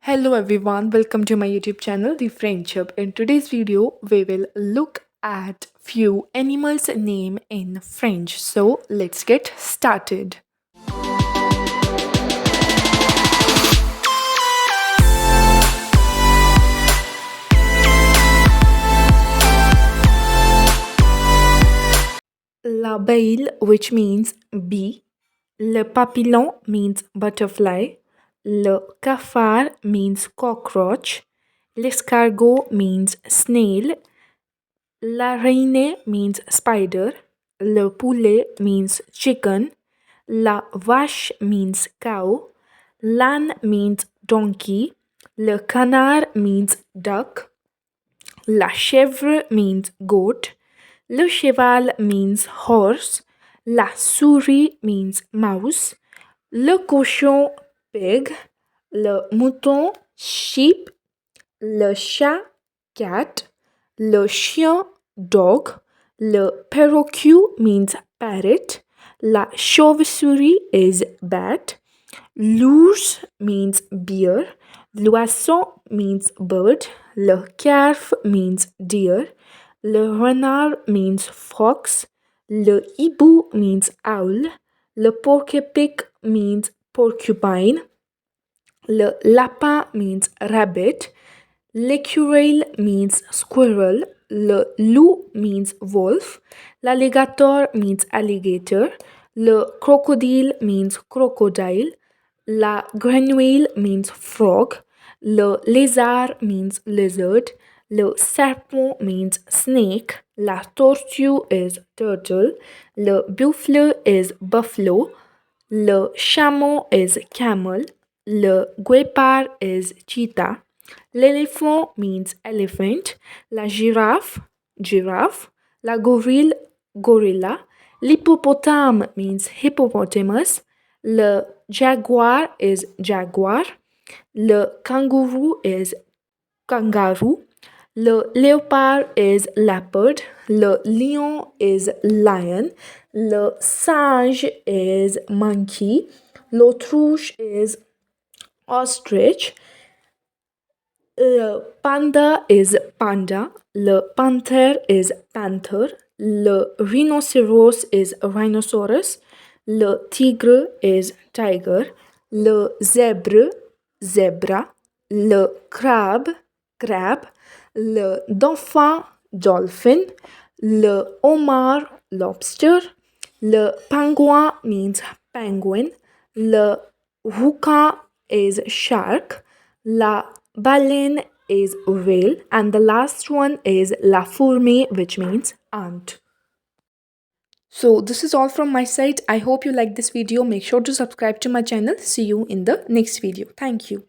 Hello everyone, welcome to my YouTube channel The Friendship. In today's video, we will look at few animals name in French. So let's get started. L'abeille, which means bee. Le papillon means butterfly. Le cafard means cockroach. L'escargot means snail. L'araignée means spider. Le poulet means chicken. La vache means cow. L'âne means donkey. Le canard means duck. La chèvre means goat. Le cheval means horse. La souris means mouse. Le cochon pig. Le mouton sheep. Le chat cat. Le chien dog. Le perroquet means parrot. La chauve-souris is bat. L'ours means bear. L'oiseau means bird. Le calf means deer. Le renard means fox. Le hibou means owl. Le porc-épic means porcupine. Le lapin means rabbit. L'écureuil means squirrel. Le loup means wolf. L'alligator means alligator. Le crocodile means crocodile. La grenouille means frog. Le lézard means lizard. Le serpent means snake. La tortue is turtle. Le buffalo is buffalo. Le chameau is camel. Le guépard is cheetah. L'elephant means elephant. La giraffe. La gorille, gorilla. L'hippopotame means hippopotamus. Le jaguar is jaguar. Le kangaroo is kangaroo. Le léopard is leopard. Le lion is lion. Le singe is monkey. L'autruche is ostrich. Le panda is panda. Le panther is panther. Le rhinoceros is rhinoceros. Le tigre is tiger. Le zèbre, zebra. Le crabe, crab. Le dauphin, dolphin. Le homard, lobster. Le pingouin means penguin. Le rouquin is shark. La baleine is whale. And the last one is la fourmi, which means ant. So this is all from my side. I hope you like this video. Make sure to subscribe to my channel. See you in the next video. Thank you.